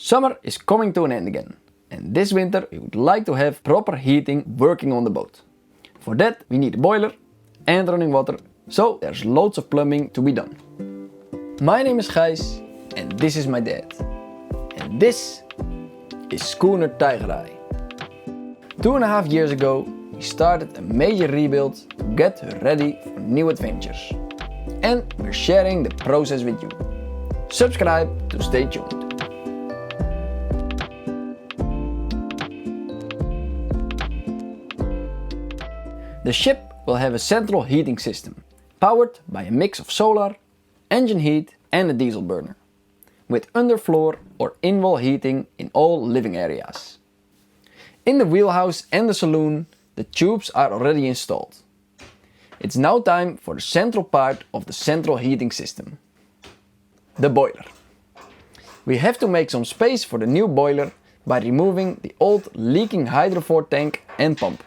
Summer is coming to an end again, and this winter we would like to have proper heating working on the boat. For that we need a boiler and running water, so there's loads of plumbing to be done. My name is Gijs and this is my dad. And this is Schoener Tijgerhaai. 2.5 years ago we started a major rebuild to get her ready for new adventures. And we're sharing the process with you. Subscribe to stay tuned. The ship will have a central heating system, powered by a mix of solar, engine heat and a diesel burner, with underfloor or in-wall heating in all living areas. In the wheelhouse and the saloon, the tubes are already installed. It's now time for the central part of the central heating system, the boiler. We have to make some space for the new boiler by removing the old leaking hydrophore tank and pump.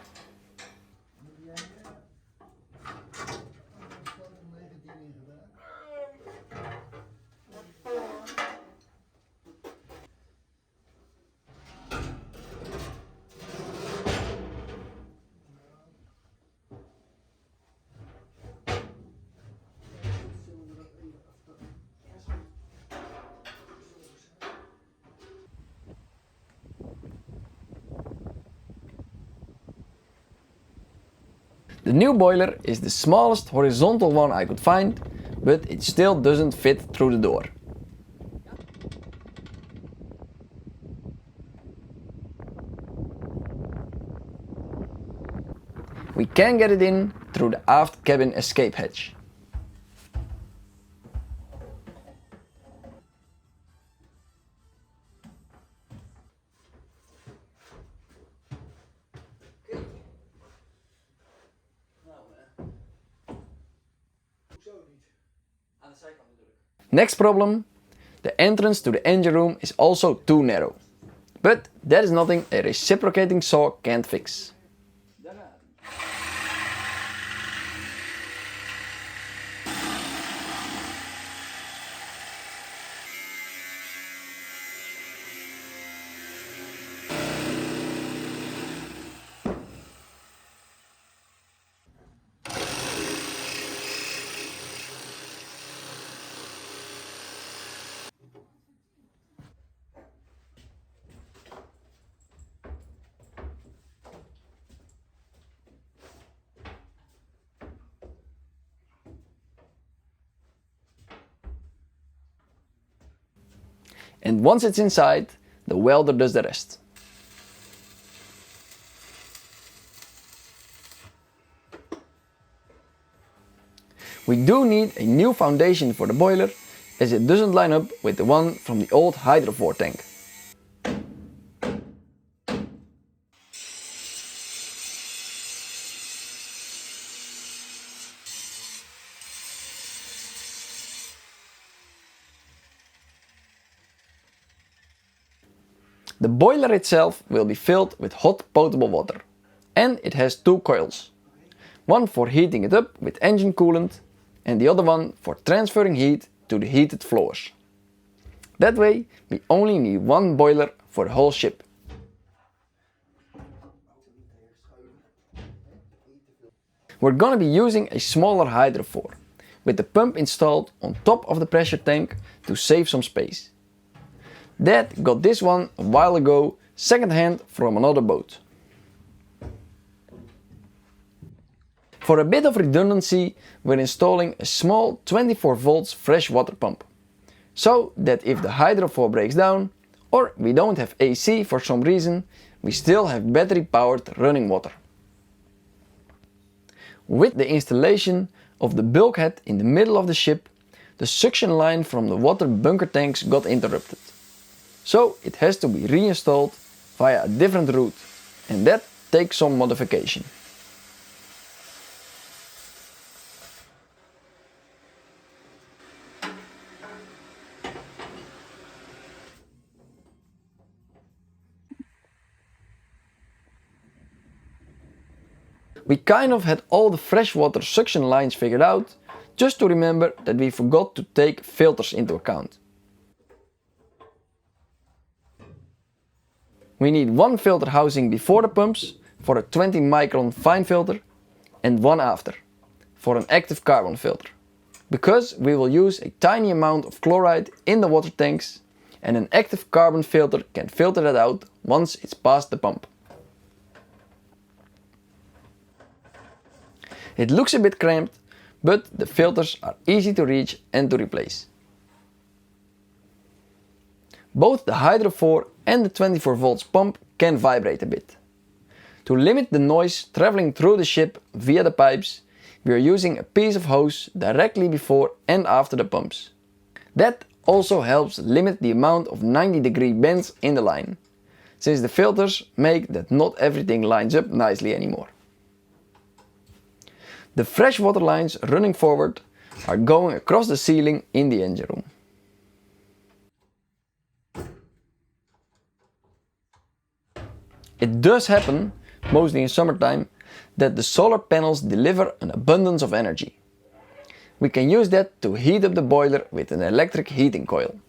The new boiler is the smallest horizontal one I could find, but it still doesn't fit through the door. We can get it in through the aft cabin escape hatch. Next problem, the entrance to the engine room is also too narrow. But that is nothing a reciprocating saw can't fix. And once it's inside, the welder does the rest. We do need a new foundation for the boiler, as it doesn't line up with the one from the old hydrophore tank. The boiler itself will be filled with hot potable water, and it has 2 coils. One for heating it up with engine coolant and the other one for transferring heat to the heated floors. That way we only need one boiler for the whole ship. We're gonna be using a smaller hydrophore, with the pump installed on top of the pressure tank to save some space. Dad got this one a while ago, second-hand from another boat. For a bit of redundancy, we're installing a small 24 volts fresh water pump, so that if the hydrophore breaks down, or we don't have AC for some reason, we still have battery-powered running water. With the installation of the bulkhead in the middle of the ship, the suction line from the water bunker tanks got interrupted. So it has to be reinstalled via a different route, and that takes some modification. We kind of had all the freshwater suction lines figured out, just to remember that we forgot to take filters into account. We need one filter housing before the pumps for a 20 micron fine filter and one after for an active carbon filter, because we will use a tiny amount of chloride in the water tanks and an active carbon filter can filter that out once it's past the pump. It looks a bit cramped, but the filters are easy to reach and to replace. Both the hydrophore and the 24 volts pump can vibrate a bit. To limit the noise traveling through the ship via the pipes, we are using a piece of hose directly before and after the pumps. That also helps limit the amount of 90-degree bends in the line, since the filters make that not everything lines up nicely anymore. The fresh water lines running forward are going across the ceiling in the engine room. It does happen, mostly in summertime, that the solar panels deliver an abundance of energy. We can use that to heat up the boiler with an electric heating coil.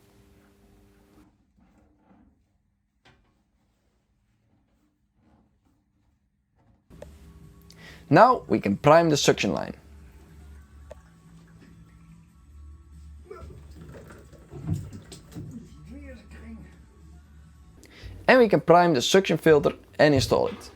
Now we can prime the suction line. And we can prime the suction filter and install it.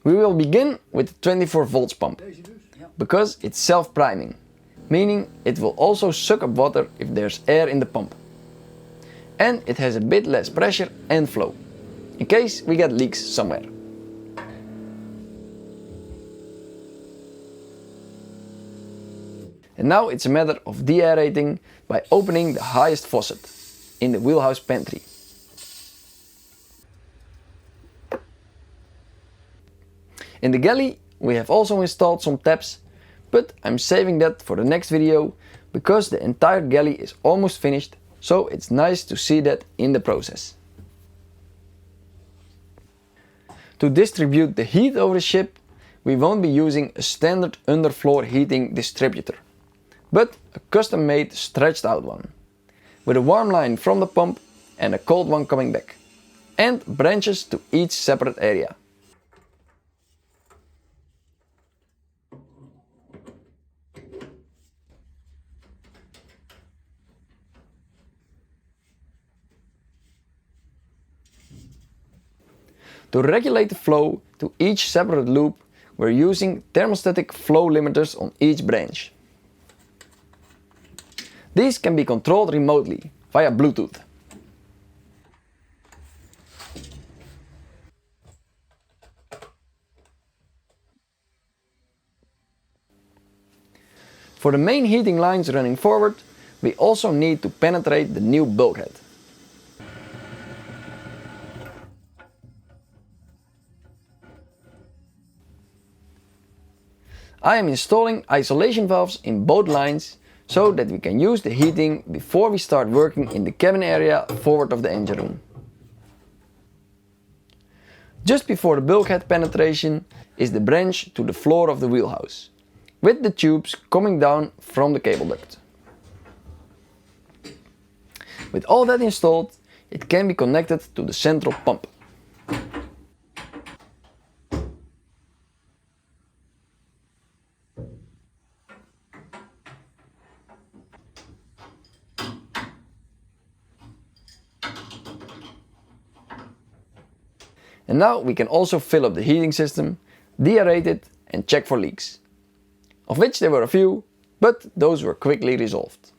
We will begin with the 24 volts pump, because it's self-priming, meaning it will also suck up water if there's air in the pump. And it has a bit less pressure and flow, in case we get leaks somewhere. And now it's a matter of deaerating by opening the highest faucet in the wheelhouse pantry. In the galley we have also installed some taps, but I'm saving that for the next video because the entire galley is almost finished, so it's nice to see that in the process. To distribute the heat over the ship, we won't be using a standard underfloor heating distributor, but a custom-made stretched out one, with a warm line from the pump and a cold one coming back, and branches to each separate area. To regulate the flow to each separate loop, we're using thermostatic flow limiters on each branch. These can be controlled remotely via Bluetooth. For the main heating lines running forward, we also need to penetrate the new bulkhead. I am installing isolation valves in both lines so that we can use the heating before we start working in the cabin area forward of the engine room. Just before the bulkhead penetration is the branch to the floor of the wheelhouse, with the tubes coming down from the cable duct. With all that installed, it can be connected to the central pump. And now we can also fill up the heating system, deaerate it and check for leaks. Of which there were a few, but those were quickly resolved.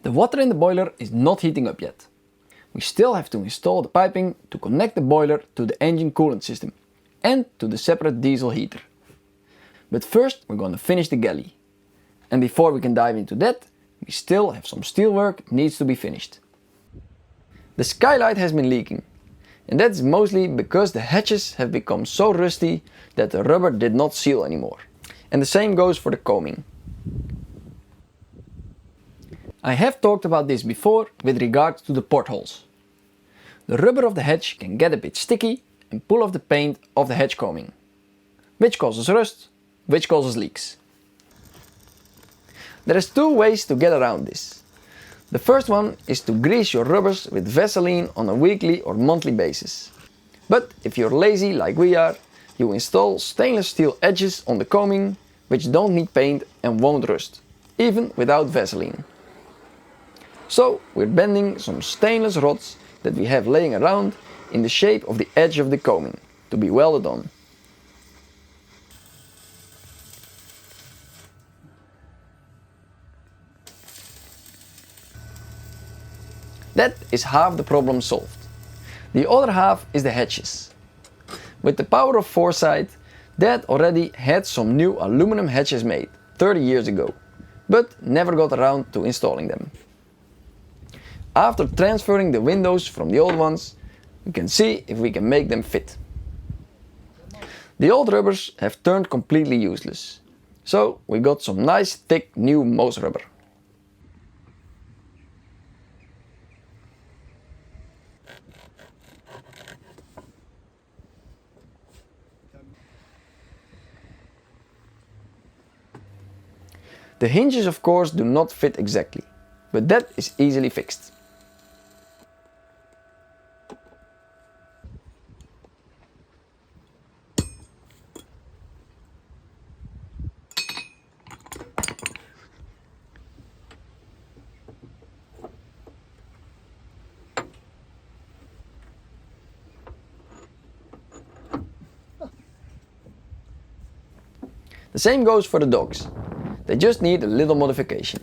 The water in the boiler is not heating up yet, we still have to install the piping to connect the boiler to the engine coolant system and to the separate diesel heater. But first we're going to finish the galley. And before we can dive into that, we still have some steelwork needs to be finished. The skylight has been leaking, and that's mostly because the hatches have become so rusty that the rubber did not seal anymore. And the same goes for the coaming. I have talked about this before with regard to the portholes. The rubber of the hatch can get a bit sticky and pull off the paint of the hatch coaming, which causes rust, which causes leaks. There is two ways to get around this. The first one is to grease your rubbers with Vaseline on a weekly or monthly basis. But if you're lazy like we are, you install stainless steel edges on the coaming which don't need paint and won't rust, even without Vaseline. So we're bending some stainless rods that we have laying around in the shape of the edge of the coaming to be welded on. That is half the problem solved. The other half is the hatches. With the power of foresight, Dad already had some new aluminum hatches made 30 years ago, but never got around to installing them. After transferring the windows from the old ones, we can see if we can make them fit. The old rubbers have turned completely useless, so we got some nice thick new moss rubber. The hinges of course do not fit exactly, but that is easily fixed. The same goes for the dogs. They just need a little modification.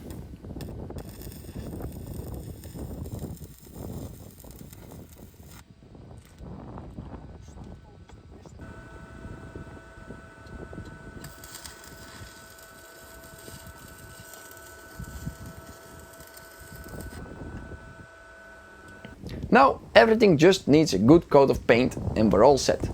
Now everything just needs a good coat of paint and we're all set.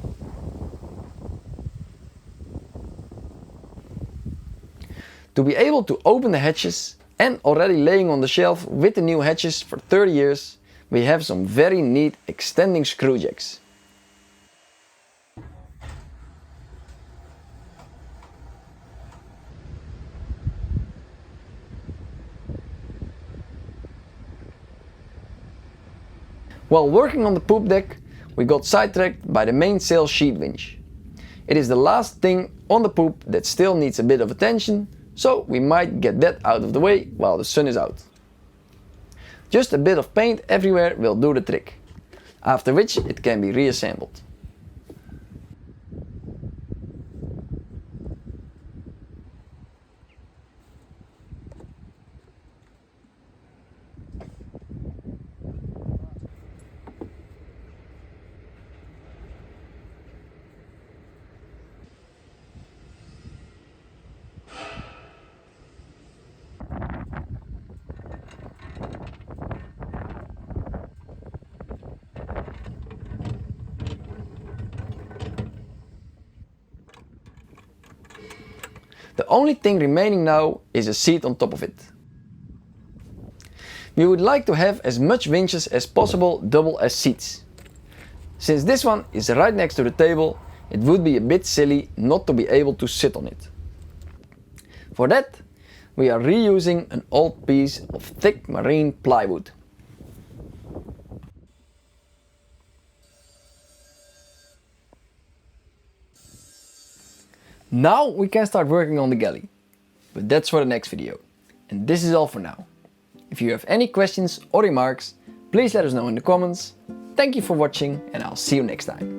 To be able to open the hatches and already laying on the shelf with the new hatches for 30 years, we have some very neat extending screw jacks. While working on the poop deck, we got sidetracked by the mainsail sheet winch. It is the last thing on the poop that still needs a bit of attention, so we might get that out of the way while the sun is out. Just a bit of paint everywhere will do the trick, after which it can be reassembled. The only thing remaining now is a seat on top of it. We would like to have as much winches as possible double as seats. Since this one is right next to the table, it would be a bit silly not to be able to sit on it. For that, we are reusing an old piece of thick marine plywood. Now we can start working on the galley, but that's for the next video. And this is all for now. If you have any questions or remarks, please let us know in the comments. Thank you for watching and I'll see you next time.